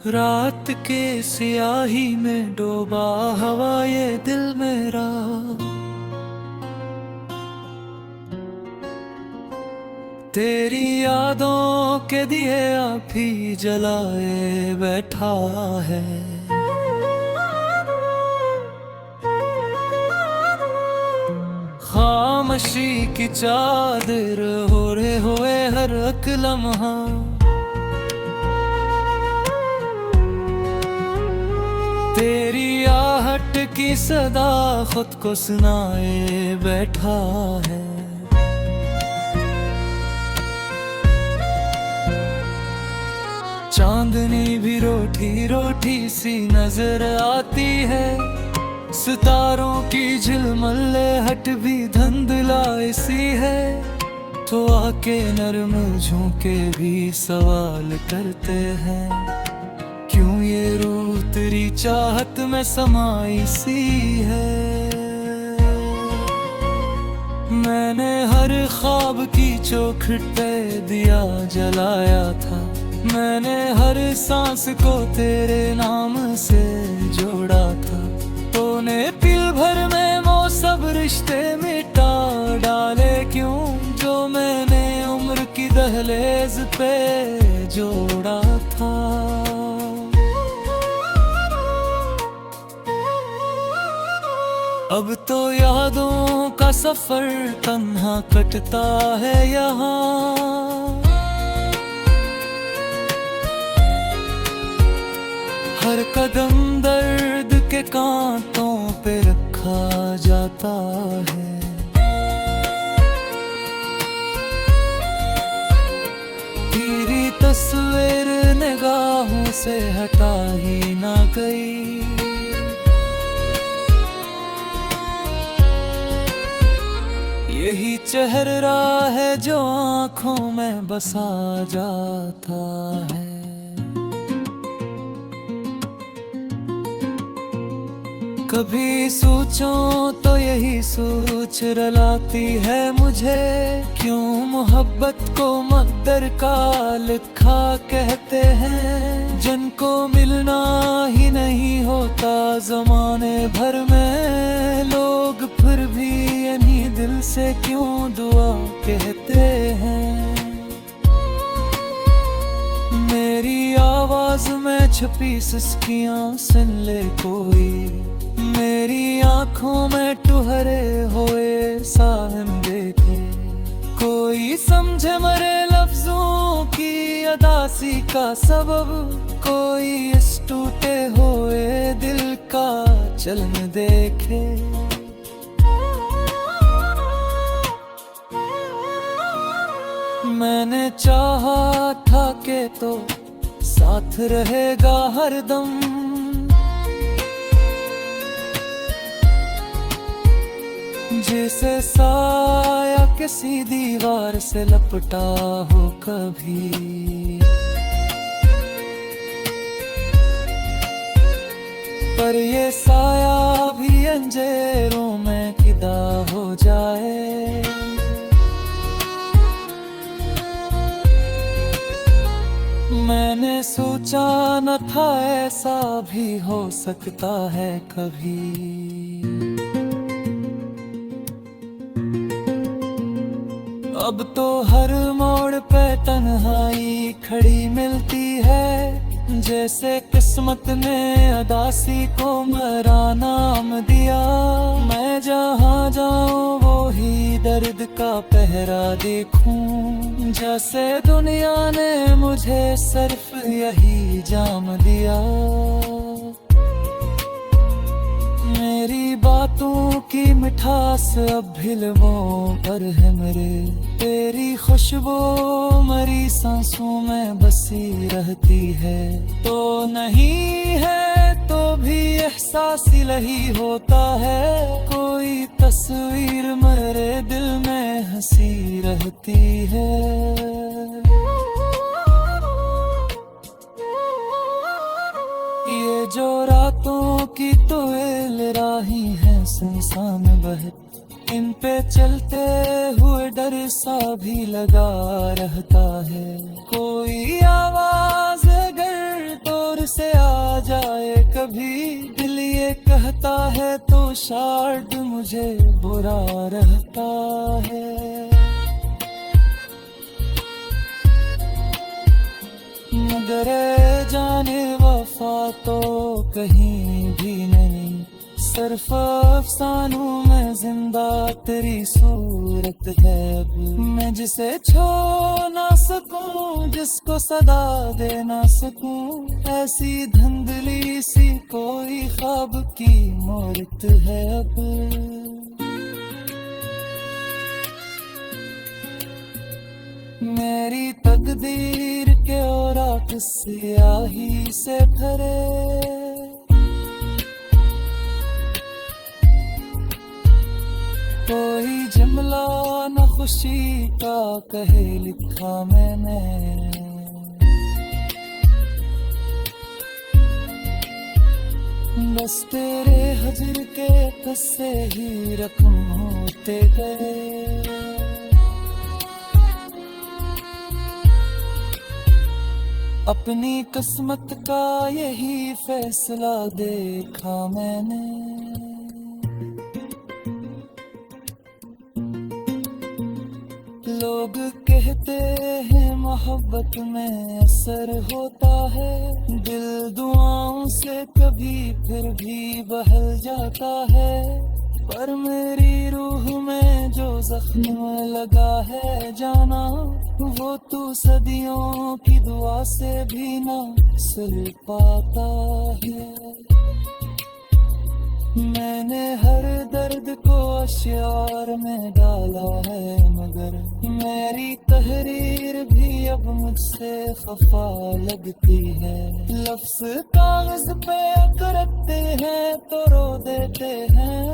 रात के सियाही में डूबा हवा ये दिल मेरा। तेरी यादों के दिए अभी जलाए बैठा है। खामोशी की चादर ओढ़े हुए हर एक लम्हा। तेरी आहट की सदा खुद को सुनाए बैठा है। चांदनी भी रोटी रोटी सी नजर आती है। सितारों की झिलमल्लेहट भी धुंधलाई सी है। तो आके नरम झोंके भी सवाल करते हैं, क्यों ये रूह तेरी चाहत में समाई सी है। मैंने हर ख्वाब की चौखट पे दिया जलाया था। मैंने हर सांस को तेरे नाम से जोड़ा था। तूने पल भर में वो सब रिश्ते मिटा डाले क्यों, जो मैंने उम्र की दहलीज पे जोड़ा था। अब तो यादों का सफर तन्हा कटता है यहाँ। हर कदम दर्द के कांटों पे रखा जाता है। तेरी तस्वीर निगाहों से हटा ही ना गई। यही चेहरा है जो आँखों में बसा जाता है। कभी सोचूं तो यही सोच रलाती है मुझे, क्यों मोहब्बत को मकदर का लिखा कहते हैं। जिनको मिलना ही नहीं होता ज़माने भर में, लोग फिर भी इन्हीं दिल से क्यों दुआ कहते हैं। मेरी आवाज में छुपी सिसकियां सुन ले कोई, मेरी आंखों में ठुहरे हुए साहिम देखे। कोई समझे मरे लफ्जों की अदासी का सबब, कोई इस टूटे हुए दिल का चलन देखे। मैंने चाहा था कि तो साथ रहेगा हरदम, जैसे साया किसी दीवार से लपटा हो कभी। पर ये साया भी अंधेरों में फिदा हो जाए। मैंने सोचा न था ऐसा भी हो सकता है कभी। अब तो हर मोड़ पे तन्हाई खड़ी मिलती है, जैसे किस्मत ने अदासी को मेरा नाम दिया। मैं जहाँ जाऊँ वो ही दर्द का पहरा देखूं, जैसे दुनिया ने मुझे सिर्फ यही जाम दिया। मेरी बातों की मिठास अब भी लबों पर है मेरे। तेरी खुशबू मरी सांसों में बसी रहती है। तो नहीं है तो भी एहसास ही होता है, कोई तस्वीर मेरे दिल में हंसी रहती है। ये जो रातों की तो राही है सुनसान बहत, इन पे चलते हुए डर सा भी लगा रहता है। कोई आवाज अगर तो से आ जाए कभी, दिल ये कहता है तो शायद मुझे बुरा रहता है। मगर जाने वफा तो कहीं भी नहीं, सिर्फ अफसानों में जिंदा तेरी सूरत है अब। मैं जिसे छू ना सकूं, जिसको सदा दे ना सकूं, ऐसी धुंधली सी कोई ख्वाब की मूरत है अब। मेरी तकदीर के औरात स्याही से भरे, कोई जुमला न खुशी का कहे लिखा मैंने। बस तेरे हजर के किस्से ही रकम होते गए। अपनी किस्मत का यही फैसला देखा मैंने। लोग कहते हैं मोहब्बत में असर होता है, दिल दुआओं से कभी फिर भी बहल जाता है। पर मेरी रूह में जो जख्म लगा है जाना, वो तू सदियों की दुआ से भी ना सिल पाता है। मैंने हर दर्द को अश्यार में डाला है, मगर मेरी तहरीर भी अब मुझसे खफा लगती है। लफ्ज कागज पे करते हैं तो रो देते हैं,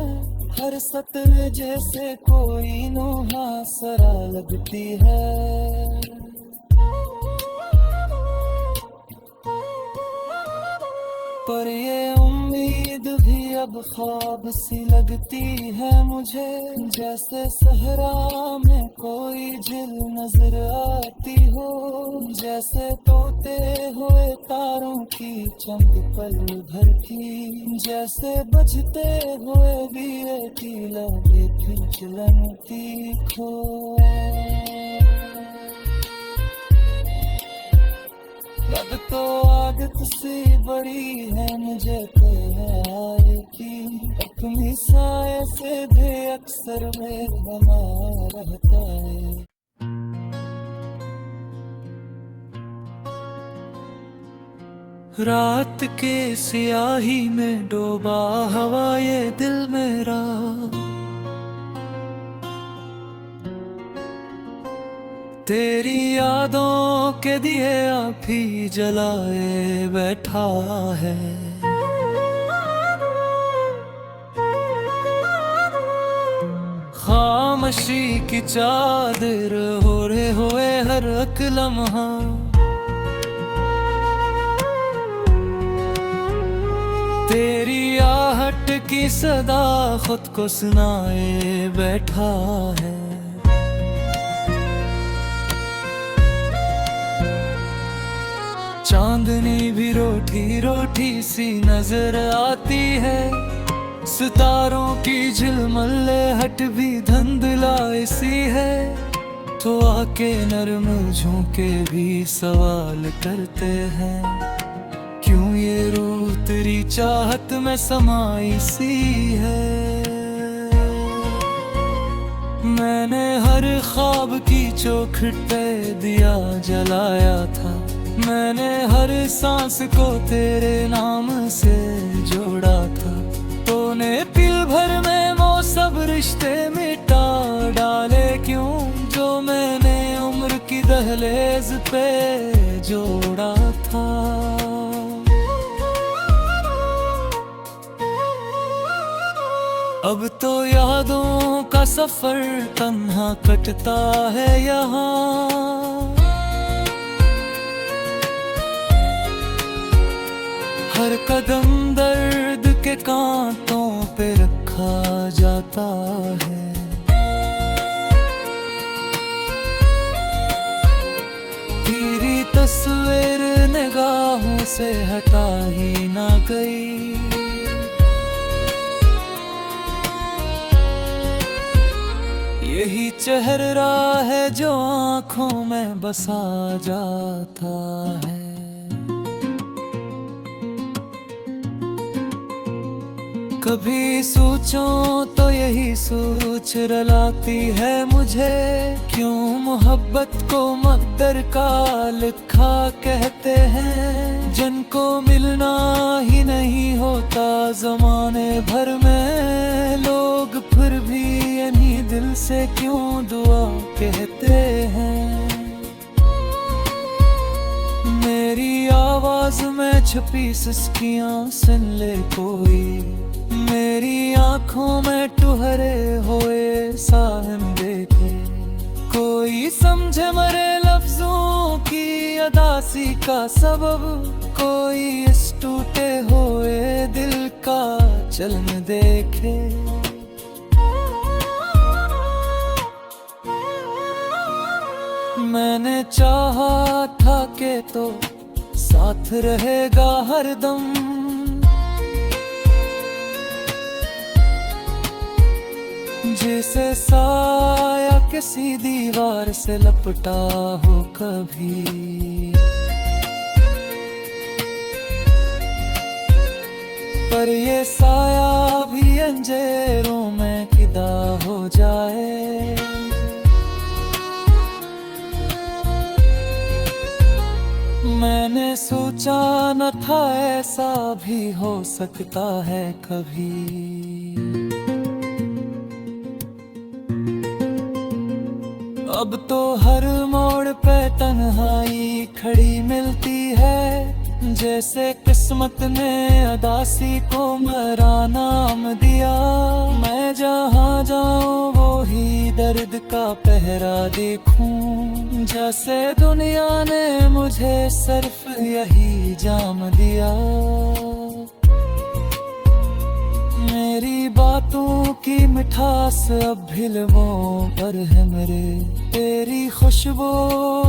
हर सत्र जैसे कोई मुहासरा लगती है। पर ये उम्मीद भी अब ख्वाब सी लगती है मुझे, जैसे सहरा में कोई झील नजर आती हो, जैसे तोते हुए तारों की चमक पल भर की, जैसे बजते हुए दिए की लगे खिलती खो। अब तो आदत सी बड़ी है मुझे आए की, अपनी साए से भी अक्सर में बना रहता है। रात के स्याही में डूबा हवा ये दिल मेरा, तेरी यादों के दिए आप ही जलाए बैठा है। खामोशी की चादर ओढ़े हुए हर एक लम्हा, तेरी आहट की सदा खुद को सुनाए बैठा है। चांदनी भी रोटी रोटी सी नजर आती है, सितारों की झिलमिलाहट भी धुंधलाई सी है। तो आके नरम झोंके भी सवाल करते हैं, क्यों ये रूह तेरी चाहत में समाई सी है। मैंने हर ख्वाब की चौखट पे दिया जलाया था, मैंने हर सांस को तेरे नाम से जोड़ा था। तूने पल भर में वो सब रिश्ते मिटा डाले क्यों, जो मैंने उम्र की दहलीज पे जोड़ा था। अब तो यादों का सफर तन्हा कटता है यहाँ, हर कदम दर्द के कांटों पे रखा जाता है। तेरी तस्वीर निगाह निगाहों से हटा ही ना गई। यही चेहरा है जो आँखों में बसा जाता है। कभी सोचूं तो यही सोच रुलाती है मुझे, क्यों मोहब्बत को मकदर का लिखा कहते हैं। जिनको मिलना ही नहीं होता ज़माने भर में, लोग फिर भी इन्हीं दिल से क्यों दुआ कहते हैं। मेरी आवाज में छुपी सिसकियां सुन ले कोई, मेरी आंखों में ठुहरे हुए साहिम देखे। कोई समझे मरे लफ्जों की अदासी का सबब, कोई इस टूटे हुए दिल का चलन देखे। मैंने चाहा था कि तो साथ रहेगा हरदम, जैसे साया किसी दीवार से लपटा हो कभी। पर ये साया भी अंधेरों में फिदा हो जाए। मैंने सोचा न था ऐसा भी हो सकता है कभी। अब तो हर मोड़ पे तन्हाई खड़ी मिलती है, जैसे किस्मत ने अदासी को मेरा नाम दिया। मैं जहाँ जाऊँ वो ही दर्द का पहरा देखूं, जैसे दुनिया ने मुझे सिर्फ यही जाम दिया। मेरी बातों की मिठास अब भी लबों पर है मेरे, तेरी खुशबू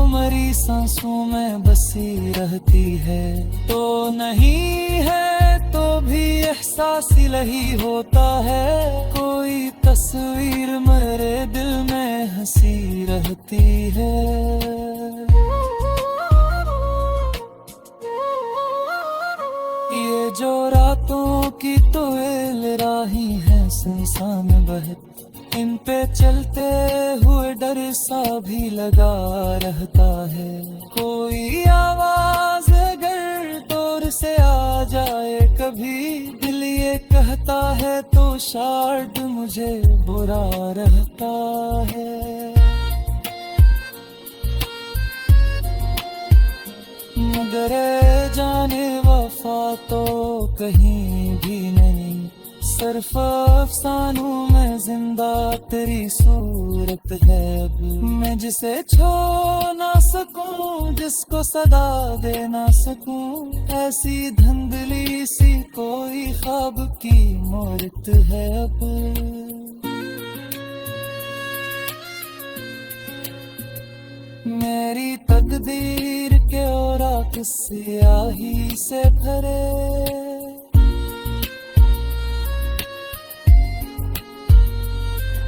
मरी सांसों में बसी रहती है। तो नहीं है तो भी एहसास ही होता है, कोई तस्वीर मेरे दिल में हंसी रहती है। ये जो रातों की तो राही है सुनसान बहत, इन पे चलते हुए डर सा भी लगा रहता है। कोई आवाज अगर दूर से आ जाए कभी, दिल ये कहता है तो शायद मुझे बुरा रहता है। मगर जाने वफा तो कहीं भी नहीं, सिर्फ अफसानों में जिंदा तेरी सूरत है। अब मैं जिसे छो ना सकूं, जिसको सदा दे ना सकूं, ऐसी धुंधली सी कोई ख्वाब की मूरत है अब। मेरी तकदीर के औरात स्याही से भरे,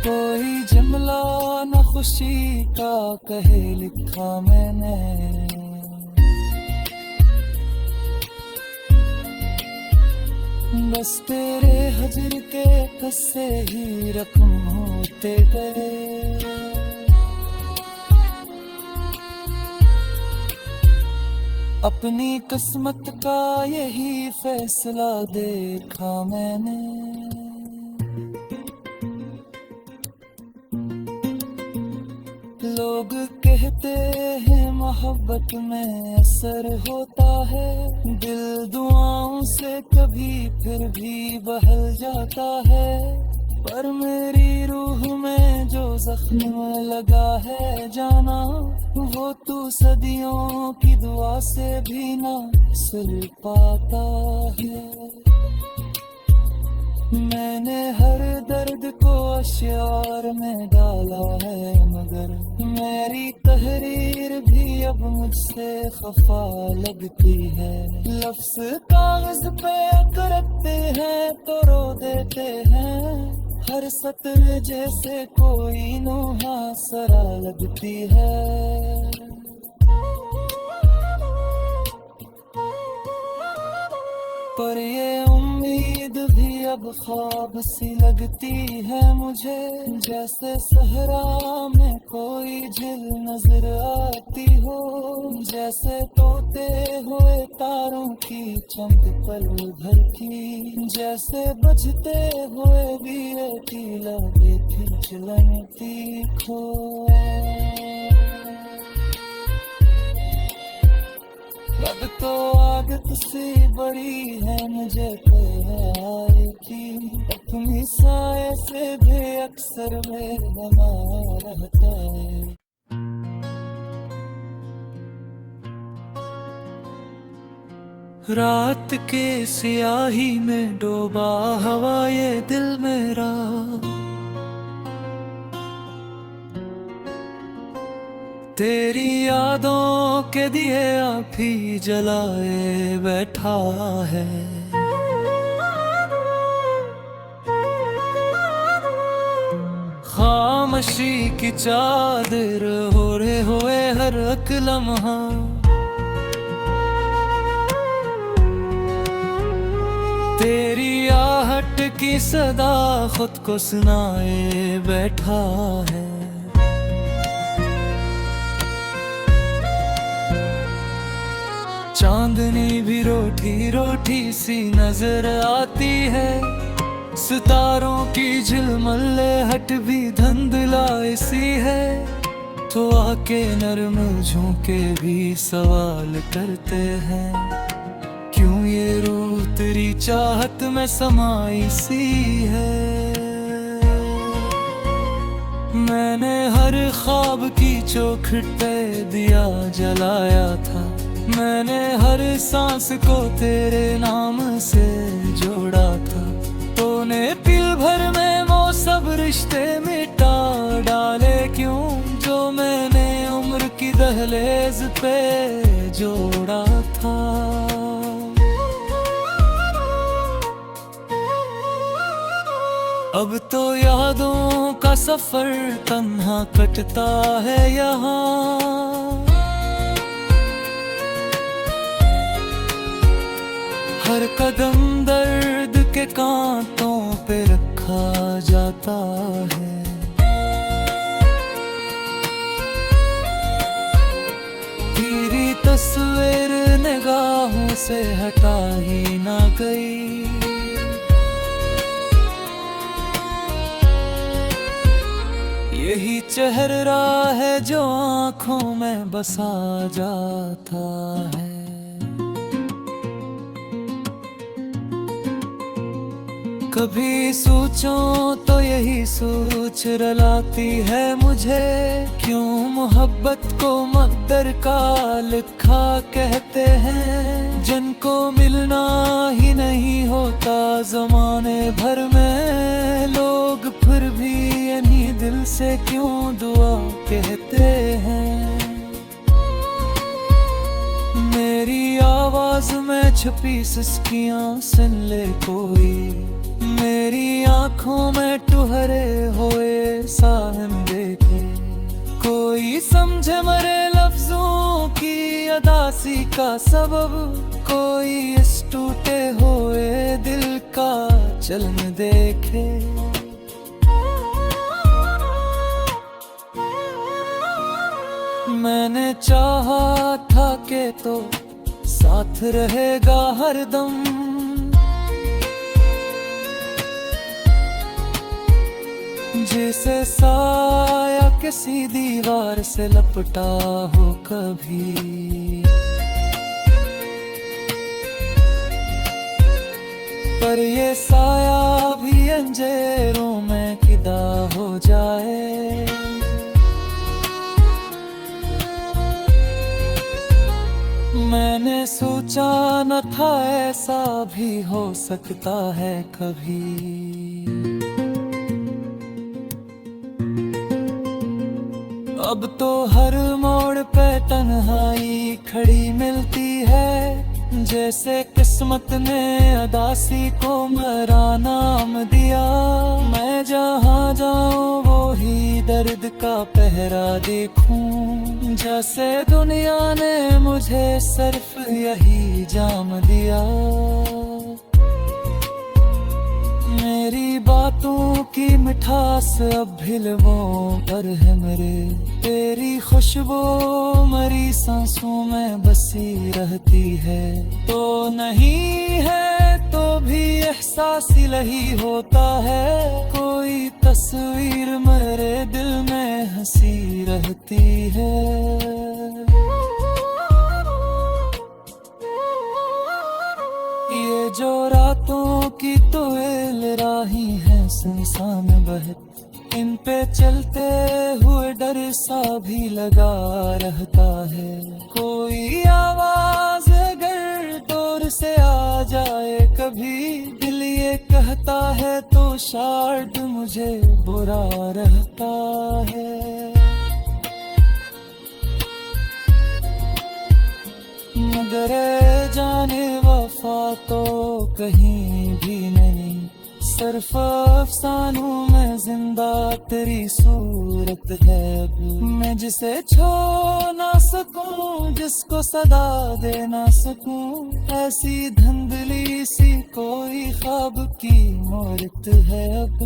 कोई जुमला न खुशी का कहे लिखा मैंने। बस तेरे हजर के किस्से ही रकम होते गए। अपनी किस्मत का यही फैसला देखा मैंने। लोग कहते हैं मोहब्बत में असर होता है, दिल दुआओं से कभी फिर भी बहल जाता है। पर मेरी रूह में जो जख्म लगा है जाना, वो तू सदियों की दुआ से भी ना सिल पाता है। मैंने हर दर्द को अश्यार में डाला है, मगर मेरी तहरीर भी अब मुझसे खफा लगती है। लफ्ज कागज पे करते हैं तो रो देते हैं, हर सत्र जैसे कोई मुहासरा लगती है। पर ये उम्मीद भी अब ख्वाब सी लगती है मुझे, जैसे सहरा में कोई झील नजर आती हो, जैसे तोते हुए तारों की चमक पल भर की, जैसे बजते हुए दिए की लगे थी चलती खो। अब तो आदत सी बड़ी है मुझे प्यार की, अपनी साए से भी अक्सर में बना रहता है। रात के स्याही में डूबा हवा ये दिल मेरा, तेरी यादों के दिए आप ही जलाए बैठा है। खामोशी की चादर ओढ़े हुए हर एक लम्हा, तेरी आहट की सदा खुद को सुनाए बैठा है। चांदनी भी रोटी रोटी सी नजर आती है, सितारों की झिलमल्लेहट भी धुंधलाई सी है, तो आके नरम झोंके भी सवाल करते हैं, क्यों ये रूह तेरी चाहत में समाई सी है। मैंने हर ख्वाब की चौखट पे दिया जलाया था, मैंने हर सांस को तेरे नाम से जोड़ा था, तूने पल भर में वो सब रिश्ते मिटा डाले क्यों, जो मैंने उम्र की दहलीज पे जोड़ा था। अब तो यादों का सफर तन्हा कटता है यहाँ, हर कदम दर्द के कांटों पे रखा जाता है। तेरी तस्वीर निगाहों से हटा ही ना गई, यही चेहरा है जो आँखों में बसा जाता है। कभी सोचूं तो यही सोच रुलाती है मुझे, क्यों मोहब्बत को मकदर का लिखा कहते हैं, जिनको मिलना ही नहीं होता ज़माने भर में, लोग फिर भी इन्हीं दिल से क्यों दुआ कहते हैं। मेरी आवाज में छुपी सिसकियां सुन ले कोई, मेरी आँखों में ठुहरे हुए साहिम देखे, कोई समझे मरे लफ्जों की अदासी का सबब, कोई इस टूटे हुए दिल का चलन देखे। मैंने चाहा था कि तो साथ रहेगा हरदम, जैसे साया किसी दीवार से लपटा हो कभी, पर ये साया भी अंधेरों में किदा हो जाए। मैंने सोचा न था ऐसा भी हो सकता है कभी। अब तो हर मोड़ पे तन्हाई खड़ी मिलती है, जैसे किस्मत ने अदासी को मेरा नाम दिया। मैं जहाँ जाऊँ वो ही दर्द का पहरा देखूं, जैसे दुनिया ने मुझे सिर्फ यही जाम दिया। मेरी बातों की मिठास अब भी लबों पर है मेरे, तेरी खुशबू मरी सांसों में बसी रहती है। तो नहीं है तो भी एहसास इलाही होता है, कोई तस्वीर मेरे दिल में हंसी रहती है। ये जो रातों की तोयल राही है सुनसान बहत, इन पे चलते हुए डर सा भी लगा रहता है। कोई आवाज अगर दूर से आ जाए कभी, दिल ये कहता है तो शायद मुझे बुरा रहता है। मगर जाने वफा तो कहीं भी नहीं, सिर्फ अफसानों में जिंदा तेरी सूरत है। अब मैं जिसे छो ना सकूं, जिसको सदा दे ना सकूं, ऐसी धुंधली सी कोई ख्वाब की मूरत है अब।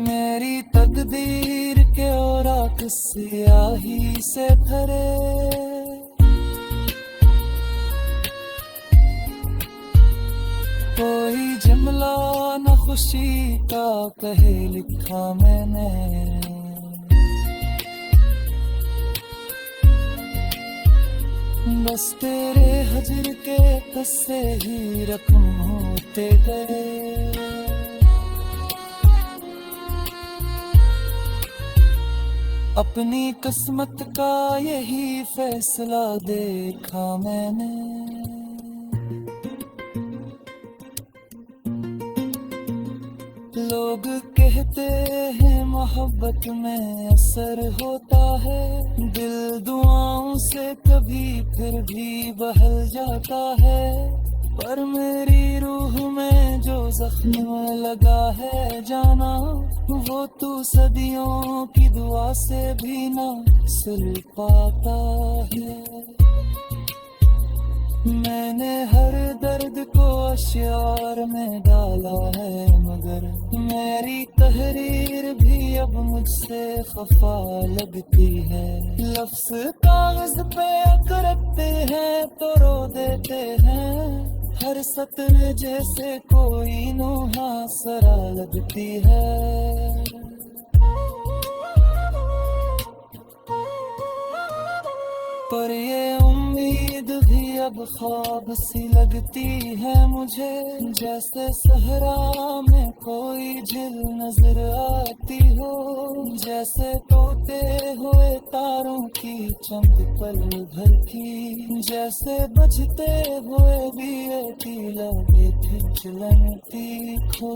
मेरी तकदीर के औराक स्याही से भरे, कोई जुमला न खुशी का कहे लिखा मैंने। बस तेरे हजर के किस्से ही रकम होते गए। अपनी किस्मत का यही फैसला देखा मैंने। लोग कहते हैं मोहब्बत में असर होता है, दिल दुआओं से कभी फिर भी बहल जाता है। पर मेरी रूह में जो जख्म लगा है जाना, वो तू सदियों की दुआ से भी ना सिल पाता है। मैंने हर दर्द को अश्यार में डाला है, मगर मेरी तहरीर भी अब मुझसे खफा लगती है। लफ्ज कागज पे अकरते हैं तो रो देते हैं, हर सत्र जैसे कोई मुहासरा लगती है। पर ये उम्मीद भी अब ख्वाब सी लगती है मुझे, जैसे सहरा में कोई झील नजर आती हो, जैसे तोते हुए तारों की चमक पल भर की, जैसे बजते हुए दिए की लगे थे चलती खो।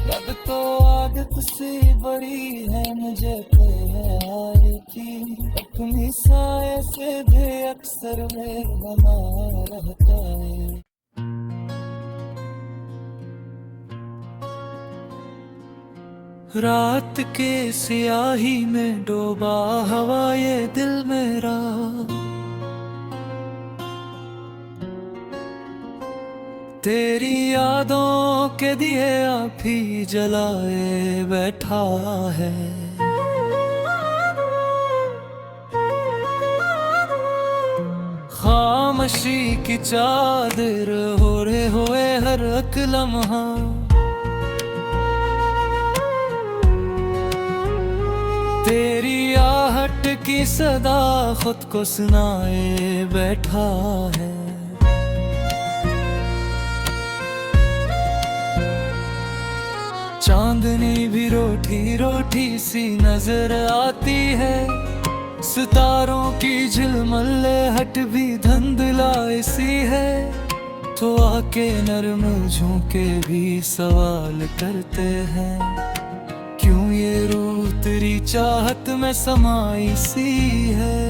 अब तो आदत सी बड़ी है मुझे प्यार की, अपनी साए से भी अक्सर में बना रहता है। रात के स्याही में डूबा हवा ये दिल मेरा, तेरी यादों के दिए आप ही जलाए बैठा है। खामोशी की चादर ओढ़े हुए हर एक लम्हा, तेरी आहट की सदा खुद को सुनाए बैठा है। चांदनी भी रोटी रोटी सी नजर आती है, सितारों की झिलमल्ले हट भी धुंधलाई सी है। तो आके नर्म झोंके भी सवाल करते हैं, क्यों ये रूह तेरी चाहत में समाई सी है।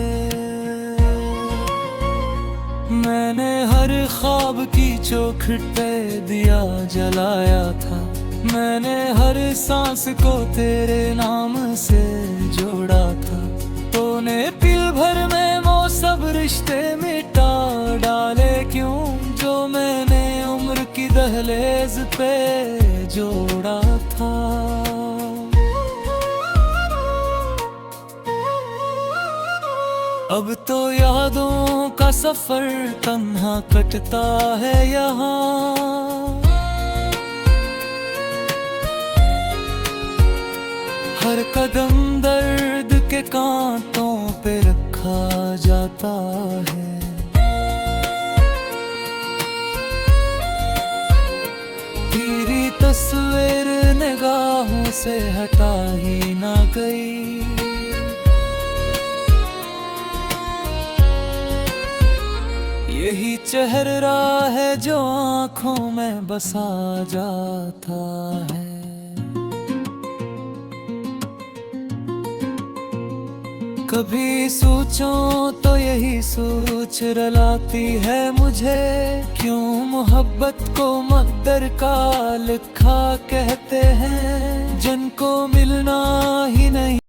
मैंने हर ख्वाब की चौखट पे दिया जलाया था, मैंने हर सांस को तेरे नाम से जोड़ा था। तूने पल भर में वो सब रिश्ते मिटा डाले क्यों, जो मैंने उम्र की दहलीज पे जोड़ा था। अब तो यादों का सफर तन्हा कटता है यहाँ, हर कदम दर्द के कांटों पे रखा जाता है। तेरी तस्वीर निगाहों से हटा ही ना गई, यही चेहरा है जो आँखों में बसा जाता है। कभी सोचूं तो यही सोच रुलाती है मुझे, क्यों मोहब्बत को मकदर का लिखा कहते हैं, जिनको मिलना ही नहीं।